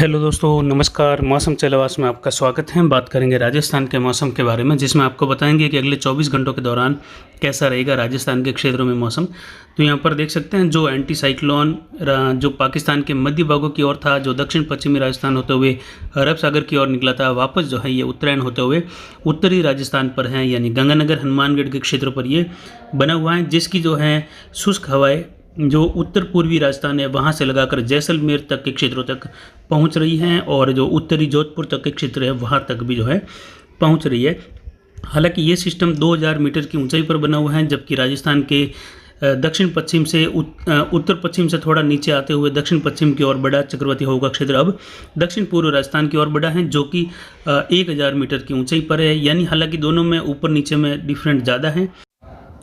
Hello दोस्तों, नमस्कार। मौसम चलवास में आपका स्वागत है। बात करेंगे राजस्थान के मौसम के बारे में, जिसमें आपको बताएंगे कि अगले 24 घंटों के दौरान कैसा रहेगा राजस्थान के क्षेत्रों में मौसम। तो यहाँ पर देख सकते हैं जो एंटी साइक्लोन जो पाकिस्तान के मध्य भागों की ओर था, जो दक्षिण पश्चिमी राजस्थान होते हुए अरब सागर की ओर निकला था, वापस जो है ये उत्तरायण होते हुए उत्तरी राजस्थान पर है, यानी गंगानगर हनुमानगढ़ के क्षेत्रों पर ये बना हुआ है, जिसकी जो है शुष्क हवाएं जो उत्तर पूर्वी राजस्थान है वहाँ से लगाकर जैसलमेर तक के क्षेत्रों तक पहुँच रही हैं, और जो उत्तरी जोधपुर तक के क्षेत्र है वहाँ तक भी जो है पहुँच रही है। हालांकि ये सिस्टम 2000 मीटर की ऊंचाई पर बना हुआ है, जबकि राजस्थान के दक्षिण पश्चिम से उत्तर पश्चिम से थोड़ा नीचे आते हुए दक्षिण पश्चिम की ओर बढ़ा चक्रवाती हवा का क्षेत्र अब दक्षिण पूर्व राजस्थान की ओर बढ़ा है, जो कि 1000 मीटर की ऊंचाई पर है। यानी हालांकि दोनों में ऊपर नीचे में डिफरेंट ज़्यादा है,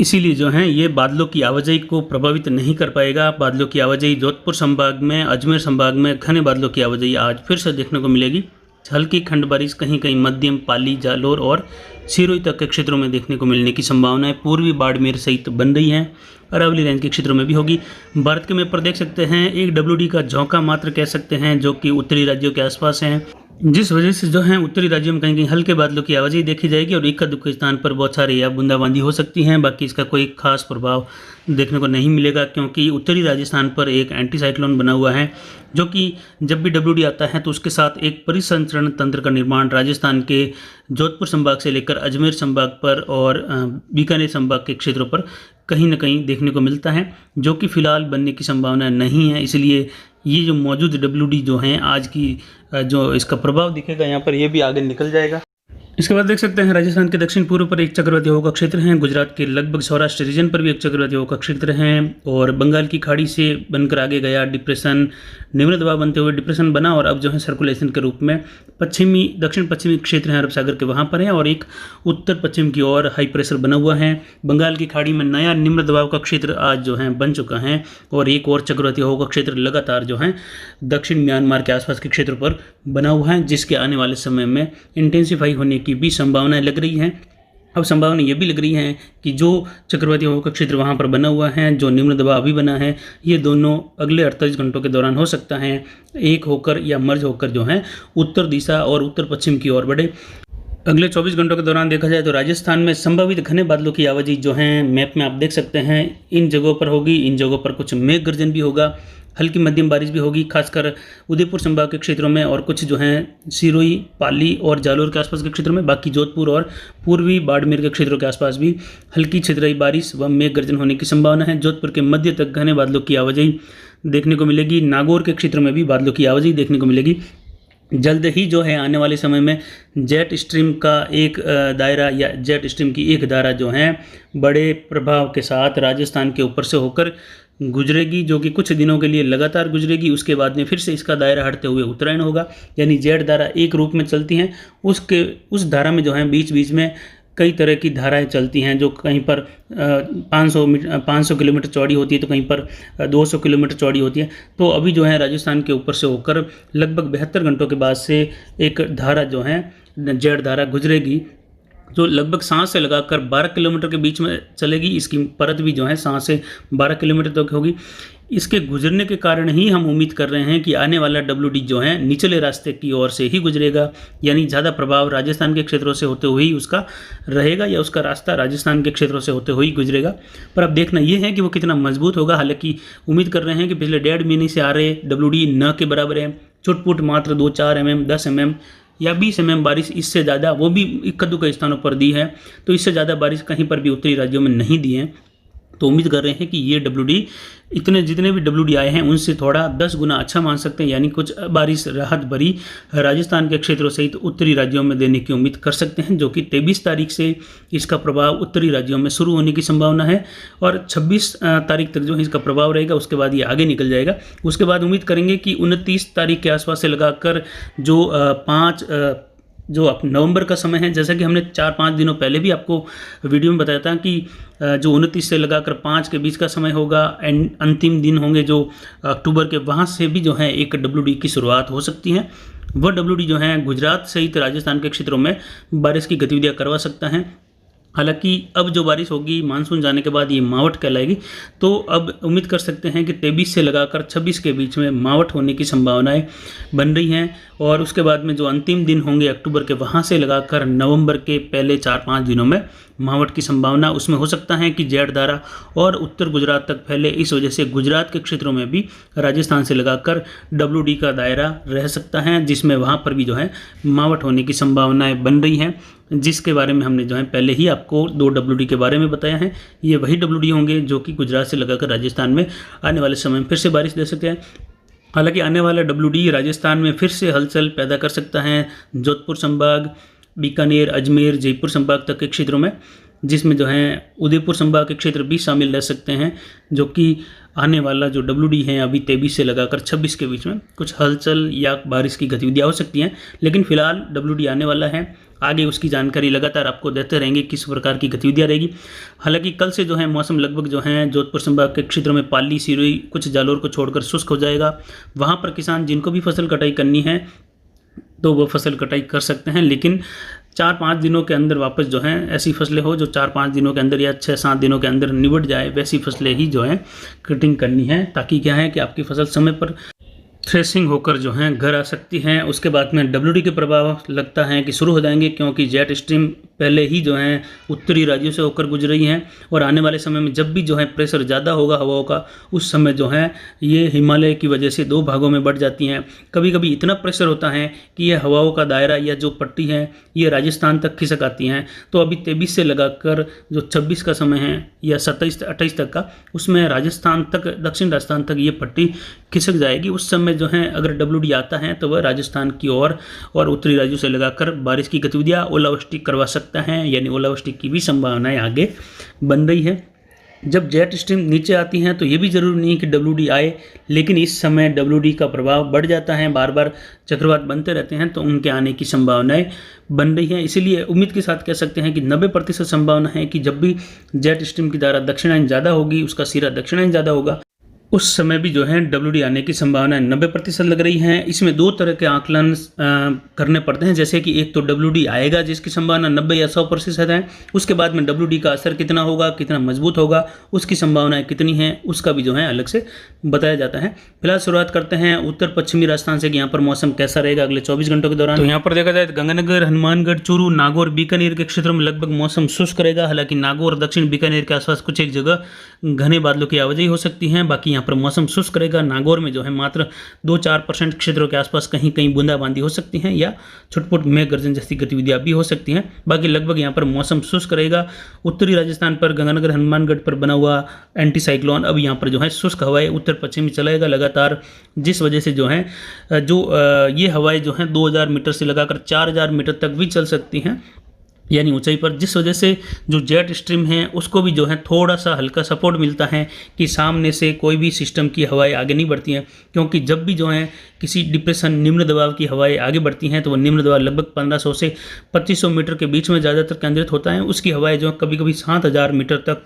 इसीलिए जो है ये बादलों की आवाजाही को प्रभावित नहीं कर पाएगा। बादलों की आवाजाही जोधपुर संभाग में, अजमेर संभाग में घने बादलों की आवाजाही आज फिर से देखने को मिलेगी। हल्की खंड बारिश कहीं कहीं मध्यम, पाली, जालोर और सिरोही तक के क्षेत्रों में देखने को मिलने की संभावना है। पूर्वी बाड़मेर सहित बन रही है, अरावली रेंज के क्षेत्रों में भी होगी। भारत के मैप पर देख सकते हैं एक WD का झोंका मात्र कह सकते हैं, जो कि उत्तरी राज्यों के आसपास है, जिस वजह से जो है उत्तरी राज्यों में कहीं कहीं हल्के बादलों की आवाजाही देखी जाएगी और इक्का दुक्का स्थान पर बहुत सारी या बूंदाबांदी हो सकती हैं। बाकी इसका कोई खास प्रभाव देखने को नहीं मिलेगा, क्योंकि उत्तरी राजस्थान पर एक एंटी साइक्लोन बना हुआ है, जो कि जब भी WD आता है तो उसके साथ एक परिसंचरण तंत्र का निर्माण राजस्थान के जोधपुर संभाग से लेकर अजमेर संभाग पर और बीकानेर संभाग के क्षेत्रों पर कहीं न कहीं देखने को मिलता है, जो कि फिलहाल बनने की संभावना नहीं है। इसलिए ये जो मौजूद WD जो हैं आज की जो इसका प्रभाव दिखेगा यहाँ पर, ये भी आगे निकल जाएगा। इसके बाद देख सकते हैं राजस्थान के दक्षिण पूर्व पर एक चक्रवाती हवा का क्षेत्र है, गुजरात के लगभग सौराष्ट्र रीजन पर भी एक चक्रवाती हवा का क्षेत्र है, और बंगाल की खाड़ी से बनकर आगे गया डिप्रेशन, निम्न दबाव बनते हुए डिप्रेशन बना और अब जो है सर्कुलेशन के रूप में दक्षिण पश्चिमी क्षेत्र है अरब सागर के वहाँ पर है, और एक उत्तर पश्चिम की ओर हाई प्रेशर बना हुआ है। बंगाल की खाड़ी में नया निम्न दबाव का क्षेत्र आज जो है बन चुका है, और एक और चक्रवाती हवा का क्षेत्र लगातार जो है दक्षिण म्यांमार के आसपास के क्षेत्र पर बना हुआ है, जिसके आने वाले समय में इंटेंसिफाई होने की भी संभावनाएं लग रही हैं। अब संभावना ये भी लग रही है कि जो चक्रवाती हवा का क्षेत्र वहाँ पर बना हुआ है, जो निम्न दबाव अभी बना है, ये दोनों अगले 48 घंटों के दौरान हो सकता है एक होकर या मर्ज होकर जो है उत्तर दिशा और उत्तर पश्चिम की ओर बढ़े। अगले 24 घंटों के दौरान देखा जाए तो राजस्थान में संभावित घने बादलों की आवाजाही जो है मैप में आप देख सकते हैं इन जगहों पर होगी। इन जगहों पर कुछ मेघ गर्जन भी होगा, हल्की मध्यम बारिश भी होगी, खासकर उदयपुर संभाग के क्षेत्रों में, और कुछ जो हैं सिरोही, पाली और जालोर के आसपास के क्षेत्रों में। बाकी जोधपुर और पूर्वी बाड़मेर के क्षेत्रों के आसपास भी हल्की छितराई बारिश व मेघ गर्जन होने की संभावना है। जोधपुर के मध्य तक घने बादलों की आवाजाही देखने को मिलेगी। नागौर के क्षेत्र में भी बादलों की आवाजाही देखने को मिलेगी। जल्द ही जो है आने वाले समय में जेट स्ट्रीम का एक दायरा या जेट स्ट्रीम की एक धारा जो है बड़े प्रभाव के साथ राजस्थान के ऊपर से होकर गुजरेगी, जो कि कुछ दिनों के लिए लगातार गुजरेगी। उसके बाद में फिर से इसका दायरा हटते हुए उत्तरायण होगा, यानी जेट धारा एक रूप में चलती हैं। उस धारा में जो है बीच बीच में कई तरह की धाराएं चलती हैं, जो कहीं पर 500 किलोमीटर चौड़ी होती है, तो कहीं पर 200 किलोमीटर चौड़ी होती है। तो अभी जो है राजस्थान के ऊपर से होकर लगभग 72 घंटों के बाद से एक धारा जो है जेट धारा गुजरेगी, जो लगभग सांस से लगाकर 12 किलोमीटर के बीच में चलेगी। इसकी परत भी जो है सांस से 12 किलोमीटर तक होगी। इसके गुजरने के कारण ही हम उम्मीद कर रहे हैं कि आने वाला WD जो है निचले रास्ते की ओर से ही गुजरेगा, यानी ज़्यादा प्रभाव राजस्थान के क्षेत्रों से होते हुए ही उसका रहेगा, या उसका रास्ता राजस्थान के क्षेत्रों से होते हुए ही गुजरेगा। पर अब देखना ये है कि वो कितना मजबूत होगा। हालांकि उम्मीद कर रहे हैं कि पिछले 1.5 महीने से आ रहे WD न के बराबर है, चुटपुट मात्र 2-4 mm, 10 mm या 20 mm बारिश, इससे ज़्यादा वो भी इक्का दुक्का स्थानों पर दी है, तो इससे ज़्यादा बारिश कहीं पर भी उत्तरी राज्यों में नहीं दी है। तो उम्मीद कर रहे हैं कि ये WD जितने भी WD आए हैं उनसे थोड़ा 10 गुना अच्छा मान सकते हैं, यानी कुछ बारिश राहत भरी राजस्थान के क्षेत्रों सहित उत्तरी राज्यों में देने की उम्मीद कर सकते हैं, जो कि 23 तारीख से इसका प्रभाव उत्तरी राज्यों में शुरू होने की संभावना है, और 26 तारीख तक जो है इसका प्रभाव रहेगा। उसके बाद ये आगे निकल जाएगा। उसके बाद उम्मीद करेंगे कि 29 तारीख के आसपास से लगाकर जो नवंबर का समय है, जैसा कि हमने 4-5 दिनों पहले भी आपको वीडियो में बताया था कि जो 29 से लगाकर 5 के बीच का समय होगा, एंड अंतिम दिन होंगे जो अक्टूबर के, वहाँ से भी जो है एक WD की शुरुआत हो सकती है। वह WD जो है गुजरात सहित राजस्थान के क्षेत्रों में बारिश की गतिविधियाँ करवा सकता है। हालांकि अब जो बारिश होगी मानसून जाने के बाद ये मावठ कहलाएगी। तो अब उम्मीद कर सकते हैं कि 23 से लगाकर 26 के बीच में मावठ होने की संभावनाएं बन रही हैं। और उसके बाद में जो अंतिम दिन होंगे अक्टूबर के, वहाँ से लगाकर नवंबर के पहले 4-5 दिनों में मावठ की संभावना उसमें हो सकता है कि जेठ धारा और उत्तर गुजरात तक फैले। इस वजह से गुजरात के क्षेत्रों में भी राजस्थान से लगाकर WD का दायरा रह सकता है, जिसमें वहाँ पर भी जो है मावठ होने की संभावनाएं बन रही हैं, जिसके बारे में हमने जो है पहले ही आपको 2 WD के बारे में बताया है। ये वही WD होंगे जो कि गुजरात से लगाकर राजस्थान में आने वाले समय में फिर से बारिश दे सकते हैं। हालांकि आने वाला WD राजस्थान में फिर से हलचल पैदा कर सकता है जोधपुर संभाग, बीकानेर, अजमेर, जयपुर संभाग तक के क्षेत्रों में, जिसमें जो है उदयपुर संभाग के क्षेत्र भी शामिल रह सकते हैं, जो कि आने वाला जो WD है अभी 23 से लगाकर 26 के बीच में कुछ हलचल या बारिश की गतिविधियाँ हो सकती हैं। लेकिन फिलहाल WD आने वाला है, आगे उसकी जानकारी लगातार आपको देते रहेंगे किस प्रकार की गतिविधियाँ रहेगी। हालांकि कल से जो है मौसम लगभग जो है जोधपुर संभाग के क्षेत्रों में पाली, सिरोही, कुछ जालोर को छोड़कर शुष्क हो जाएगा। वहाँ पर किसान जिनको भी फसल कटाई करनी है तो वो फसल कटाई कर सकते हैं, लेकिन 4-5 दिनों के अंदर वापस जो है ऐसी फसलें हो जो 4-5 दिनों के अंदर या 6-7 दिनों के अंदर निबट जाए, वैसी फसलें ही जो है कटिंग करनी है, ताकि क्या है कि आपकी फसल समय पर थ्रेसिंग होकर जो है घर आ सकती हैं। उसके बाद में WD के प्रभाव लगता है कि शुरू हो जाएंगे, क्योंकि जेट स्ट्रीम पहले ही जो है उत्तरी राज्यों से होकर गुजर रही हैं। और आने वाले समय में जब भी जो है प्रेशर ज़्यादा होगा हवाओं का, उस समय जो है ये हिमालय की वजह से 2 भागों में बढ़ जाती हैं। कभी कभी इतना प्रेशर होता है कि ये हवाओं का दायरा या जो पट्टी है ये राजस्थान तक खिसक आती हैं। तो अभी 23 से लगाकर जो 26 का समय है या 27-28 तक का, उसमें राजस्थान तक, दक्षिण राजस्थान तक ये पट्टी खिसक जाएगी। उस समय जो है अगर WD आता है तो वह राजस्थान की ओर और उत्तरी राज्यों से लगाकर बारिश की गतिविधियाँ, ओलावृष्टि करवा सकता है, यानी ओलावृष्टि की भी संभावनाएं आगे बन रही है। जब जेट स्ट्रीम नीचे आती हैं तो ये भी ज़रूरी नहीं कि WD आए, लेकिन इस समय WD का प्रभाव बढ़ जाता है, बार बार चक्रवात बनते रहते हैं, तो उनके आने की संभावनाएं बन रही हैं। इसीलिए उम्मीद के साथ कह सकते हैं कि 90% संभावना है कि जब भी जेट स्ट्रीम की धारा दक्षिणायन ज़्यादा होगी, उसका सिरा दक्षिणायन ज़्यादा होगा, उस समय भी जो है WD आने की संभावना 90% लग रही है। इसमें 2 तरह के आकलन करने पड़ते हैं, जैसे कि एक तो WD आएगा जिसकी संभावना 90 या 100% है, उसके बाद में WD का असर कितना होगा, कितना मजबूत होगा, उसकी संभावनाएं कितनी हैं, उसका भी जो है अलग से बताया जाता है। फिलहाल शुरुआत करते हैं उत्तर पश्चिमी राजस्थान से कि यहाँ पर मौसम कैसा रहेगा अगले 24 घंटों के दौरान। तो यहाँ पर देखा जाए तो गंगानगर, हनुमानगढ़, चूरू, नागौर, बीकानेर के क्षेत्रों में लगभग मौसम शुष्क रहेगा। हालांकि नागौर और दक्षिण बीकानेर के आसपास कुछ एक जगह घने बादलों की आवाजाही हो सकती है, बाकी यहाँ पर मौसम शुष्क रहेगा। नागौर में जो है मात्र 2-4% क्षेत्रों के आसपास कहीं कहीं बूंदाबांदी हो सकती है या छुटपुट मेघ गर्जन जैसी गतिविधियां भी हो सकती हैं। बाकी लगभग यहाँ पर मौसम शुष्क रहेगा। उत्तरी राजस्थान पर गंगानगर, हनुमानगढ़ पर बना हुआ एंटी साइक्लोन अब यहाँ पर जो है शुष्क हवाएं उत्तर पश्चिमी चलाएगा लगातार, जिस वजह से जो है ये हवाएं जो हैं 2000 मीटर से लगाकर 4000 मीटर तक भी चल सकती हैं, यानी ऊंचाई पर, जिस वजह से जो जेट स्ट्रीम है उसको भी जो है थोड़ा सा हल्का सपोर्ट मिलता है कि सामने से कोई भी सिस्टम की हवाएं आगे नहीं बढ़ती हैं। क्योंकि जब भी जो है किसी डिप्रेशन, निम्न दबाव की हवाएं आगे बढ़ती हैं तो वह निम्न दबाव लगभग 1500 से 2500 मीटर के बीच में ज़्यादातर केंद्रित होता है। उसकी हवाएं जो कभी कभी 7000 मीटर तक,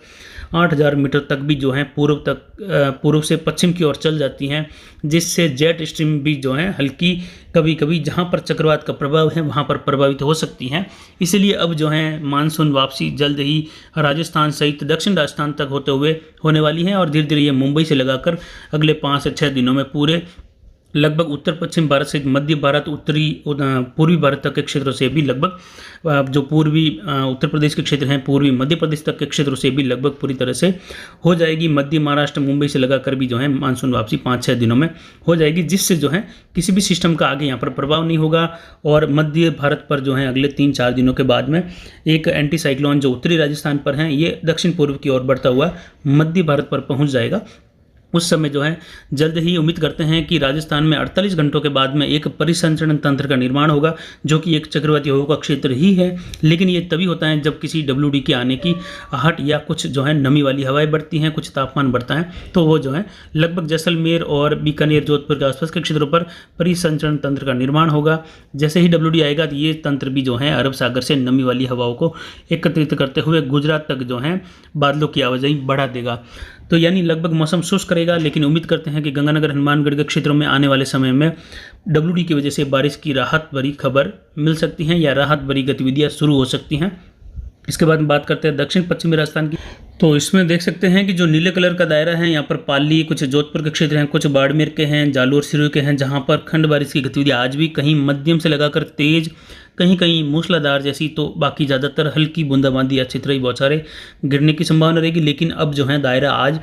8000 मीटर तक भी जो है पूर्व से पश्चिम की ओर चल जाती हैं, जिससे जेट स्ट्रीम भी जो है हल्की, कभी कभी जहाँ पर चक्रवात का प्रभाव है वहाँ पर प्रभावित हो सकती हैं। इसलिए अब जो है मानसून वापसी जल्द ही राजस्थान सहित दक्षिण राजस्थान तक होते हुए होने वाली है और धीरे धीरे ये मुंबई से लगाकर अगले 5 से 6 दिनों में पूरे लगभग उत्तर पश्चिम भारत से मध्य भारत, उत्तरी पूर्वी भारत तक के क्षेत्रों से भी लगभग जो पूर्वी उत्तर प्रदेश के क्षेत्र हैं, पूर्वी मध्य प्रदेश तक के क्षेत्रों से भी लगभग पूरी तरह से हो जाएगी। मध्य महाराष्ट्र, मुंबई से लगाकर भी जो है मानसून वापसी 5-6 दिनों में हो जाएगी, जिससे जो है किसी भी सिस्टम का आगे यहाँ पर प्रभाव नहीं होगा। और मध्य भारत पर जो है अगले 3-4 दिनों के बाद में एक एंटी साइक्लोन जो उत्तरी राजस्थान पर है, ये दक्षिण पूर्व की ओर बढ़ता हुआ मध्य भारत पर पहुँच जाएगा। उस समय जो है जल्द ही उम्मीद करते हैं कि राजस्थान में 48 घंटों के बाद में एक परिसंचरण तंत्र का निर्माण होगा, जो कि एक चक्रवाती हवा का क्षेत्र ही है। लेकिन ये तभी होता है जब किसी WD के आने की आहट या कुछ जो है नमी वाली हवाएं बढ़ती हैं, कुछ तापमान बढ़ता है, तो वो जो है लगभग जैसलमेर और बीकानेर, जोधपुर के आसपास के क्षेत्रों पर परिसंचरण तंत्र का निर्माण होगा। जैसे ही WD आएगा तो ये तंत्र भी जो है अरब सागर से नमी वाली हवाओं को एकत्रित करते हुए गुजरात तक जो है बादलों की आवाजाही बढ़ा देगा। तो यानी लगभग मौसम शुष्क रहेगा, लेकिन उम्मीद करते हैं कि गंगानगर, हनुमानगढ़ के क्षेत्रों में आने वाले समय में WD की वजह से बारिश की राहत भरी खबर मिल सकती है या राहत भरी गतिविधियां शुरू हो सकती हैं। इसके बाद बात करते हैं दक्षिण पश्चिमी राजस्थान की। तो इसमें देख सकते हैं कि जो नीले कलर का दायरा है, यहाँ पर पाली, कुछ जोधपुर के क्षेत्र हैं, कुछ बाड़मेर के हैं, जालोर सिरोही के हैं, जहाँ पर खंड बारिश की गतिविधि आज भी कहीं मध्यम से लगाकर तेज, कहीं कहीं मूसलाधार जैसी, तो बाकी ज़्यादातर हल्की बूंदाबांदी या छितराई बौछारें गिरने की संभावना रहेगी। लेकिन अब जो है दायरा आज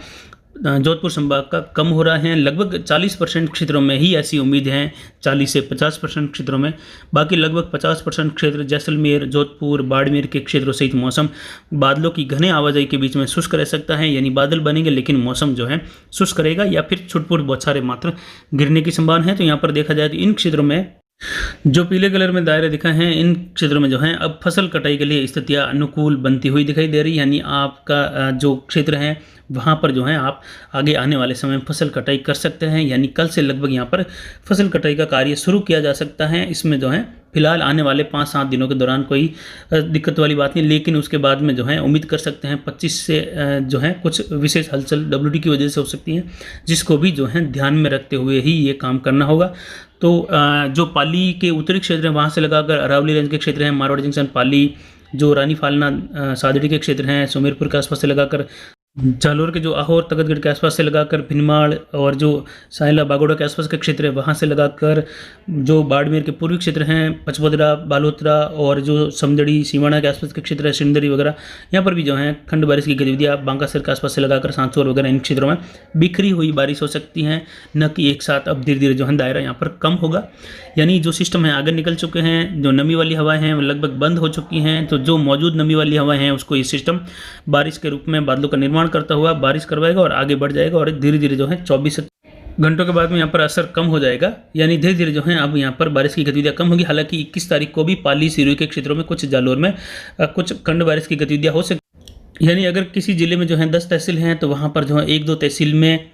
जोधपुर संभाग का कम हो रहा है। लगभग 40% क्षेत्रों में ही ऐसी उम्मीद है, 40 से 50% क्षेत्रों में। बाकी लगभग 50% क्षेत्र जैसलमेर, जोधपुर, बाड़मेर के क्षेत्रों सहित मौसम बादलों की घने आवाजाही के बीच में शुष्क रह सकता है। यानी बादल बनेंगे लेकिन मौसम जो है शुष्क रहेगा या फिर छुटपुट बौछारें मात्र गिरने की संभावना है। तो यहाँ पर देखा जाए तो इन क्षेत्रों में जो पीले कलर में दायरे दिखा हैं, इन क्षेत्रों में जो है अब फसल कटाई के लिए स्थितियां अनुकूल बनती हुई दिखाई दे रही। यानी आपका जो क्षेत्र है वहाँ पर जो है आप आगे आने वाले समय में फसल कटाई कर सकते हैं। यानी कल से लगभग यहाँ पर फसल कटाई का कार्य शुरू किया जा सकता है। इसमें जो है फिलहाल आने वाले 5-7 दिनों के दौरान कोई दिक्कत वाली बात नहीं, लेकिन उसके बाद में जो है उम्मीद कर सकते हैं 25 से जो है कुछ विशेष हलचल WD की वजह से हो सकती है, जिसको भी जो है ध्यान में रखते हुए ही ये काम करना होगा। तो जो पाली के उत्तरी क्षेत्र हैं वहाँ से लगाकर अरावली रेंज के क्षेत्र हैं, मारवाड़ जंक्शन, पाली, जो रानी फालना सादड़ी के क्षेत्र हैं, सुमेरपुर के आसपास से लगाकर जालोर के जो आहोर तखतगढ़ के आसपास से लगाकर भिनमाड़ और जो सायला बागोड़ा के आसपास के क्षेत्र है वहाँ से लगाकर जो बाड़मेर के पूर्वी क्षेत्र हैं, पचपदरा, बालोतरा और जो समदड़ी सीवाना के आसपास के क्षेत्र है, सिंदरी वगैरह, यहाँ पर भी जो है खंड बारिश की गतिविधियाँ बांकासर के आसपास से लगाकर सांसौर वगैरह इन क्षेत्रों में बिखरी हुई बारिश हो सकती है, न कि एक साथ। अब धीरे धीरे जो है दायरा यहाँ पर कम होगा। यानी जो सिस्टम है आगे निकल चुके हैं, जो नमी वाली हवाएं हैं वो लगभग बंद हो चुकी हैं। तो जो मौजूद नमी वाली हवाएं हैं उसको ये सिस्टम बारिश के रूप में बादलों का निर्माण करता हुआ बारिश करवाएगा और आगे बढ़ जाएगा और धीरे धीरे जो है 24 घंटों के बाद में यहाँ पर असर कम हो जाएगा। यानी धीरे धीरे जो है अब यहाँ पर बारिश की गतिविधियाँ कम होगी। हालांकि 21 तारीख को भी पाली, सिरोही के क्षेत्रों में, कुछ जालोर में कुछ खंड बारिश की गतिविधियाँ हो सकती। यानी अगर किसी जिले में जो है 10 तहसील हैं तो वहाँ पर जो है 1-2 तहसील में,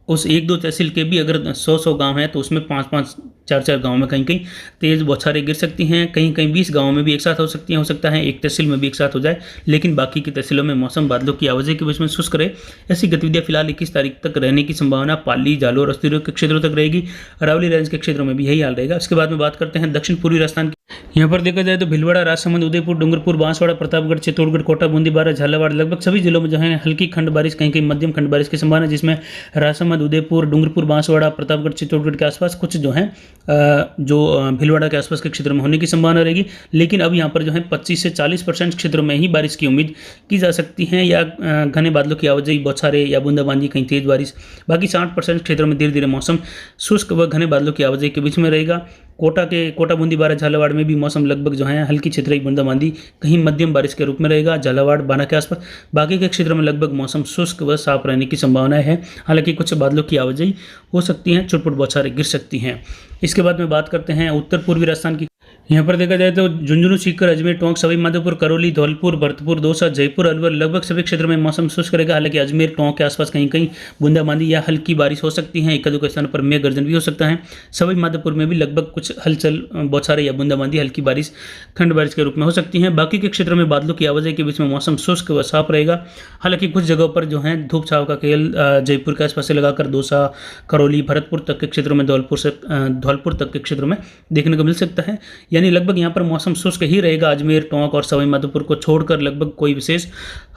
उस 1-2 तहसील के भी अगर 100 गांव हैं तो उसमें 5-5, 4-4 गाँव में कहीं कहीं तेज़ बौछारें गिर सकती हैं। कहीं कहीं 20 गाँवों में भी एक साथ हो सकती हैं। हो सकता है एक तहसील में भी एक साथ हो जाए, लेकिन बाकी की तहसीलों में मौसम बादलों की आवाजाही के बीच में शुष्क रहे। ऐसी गतिविधियाँ फिलहाल 21 तारीख तक रहने की संभावना पाली, जालोर और सिरोही के क्षेत्रों तक रहेगी। अरावली रेंज के क्षेत्रों में भी यही हाल रहेगा। इसके बाद में बात करते हैं दक्षिण पूर्वी राजस्थान की। यहाँ पर देखा जाए तो भीलवाड़ा, राजसमंद, उदयपुर, डूंगरपुर, बांसवाड़ा, प्रतापगढ़, चित्तौड़गढ़, कोटा, बूंदी, बारा, झालावाड़, लगभग सभी जिलों में जो है हल्की खंड बारिश, कहीं कहीं मध्यम खंड बारिश की संभावना, जिसमें राजसमंद, उदयपुर, डूंगरपुर, बांसवाड़ा, प्रतापगढ़, चित्तौड़गढ़ के आसपास, कुछ जो है जो भीलवाड़ा के आसपास के क्षेत्र में होने की संभावना रहेगी। लेकिन अब यहाँ पर जो है 25 से 40% क्षेत्रों में ही बारिश की उम्मीद की जा सकती है, या घने बादलों की आवाजाही, बौछारें या बूंदाबांदी, कहीं तेज बारिश। बाकी 60% क्षेत्रों में धीरे धीरे मौसम शुष्क व घने बादलों की आवाजाही के बीच में रहेगा। कोटा, बूंदी, बारा, झालावाड़ में भी मौसम लगभग जो है हल्की छितराई, बूंदाबांदी, कहीं मध्यम बारिश के रूप में रहेगा, झालावाड़, बाना के आसपास। बाकी के क्षेत्रों में लगभग मौसम शुष्क व साफ रहने की संभावना है। हालांकि कुछ बादलों की आवाजाही हो सकती है, छुटपुट बौछारें गिर सकती हैं। इसके बाद में बात करते हैं उत्तर पूर्वी राजस्थान की। यहाँ पर देखा जाए तो झुंझुनू, सीकर, अजमेर, टोंक, सवाई माधोपुर, करौली, धौलपुर, भरतपुर, दौसा, जयपुर, अलवर, लगभग सभी क्षेत्र में मौसम शुष्क रहेगा। हालांकि अजमेर, टोंक के आसपास कहीं कहीं बूंदाबांदी या हल्की बारिश हो सकती है। एक दो स्थानों पर मेघ गर्जन भी हो सकता है। सवाई माधोपुर में भी लगभग कुछ हलचल, बौछारें या बूंदाबांदी, हल्की बारिश, खंड बारिश के रूप में हो सकती है। बाकी के क्षेत्रों में बादलों की आवाजाही के बीच में मौसम शुष्क व साफ रहेगा। हालांकि कुछ जगहों पर जो है धूप छाव का खेल जयपुर के आसपास से लगाकर दौसा, करौली, भरतपुर तक के क्षेत्रों में, धौलपुर तक के क्षेत्रों में देखने को मिल सकता है। यानी लगभग यहाँ पर मौसम शुष्क ही रहेगा। अजमेर, टोंक और सवाई माधोपुर को छोड़कर लगभग कोई विशेष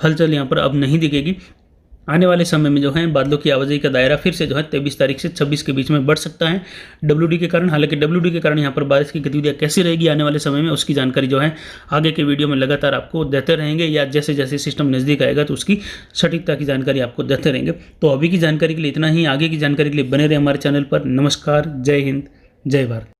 हलचल यहाँ पर अब नहीं दिखेगी। आने वाले समय में जो है बादलों की आवाजाही का दायरा फिर से जो है 23 तारीख से 26 के बीच में बढ़ सकता है WD के कारण। हालांकि WD के कारण यहाँ पर बारिश की गतिविधियाँ कैसी रहेगी आने वाले समय में, उसकी जानकारी जो है आगे के वीडियो में लगातार आपको देते रहेंगे, या जैसे जैसे सिस्टम नज़दीक आएगा तो उसकी सटीकता की जानकारी आपको देते रहेंगे। तो अभी की जानकारी के लिए इतना ही। आगे की जानकारी के लिए बने रहे हमारे चैनल पर। नमस्कार, जय हिंद, जय भारत।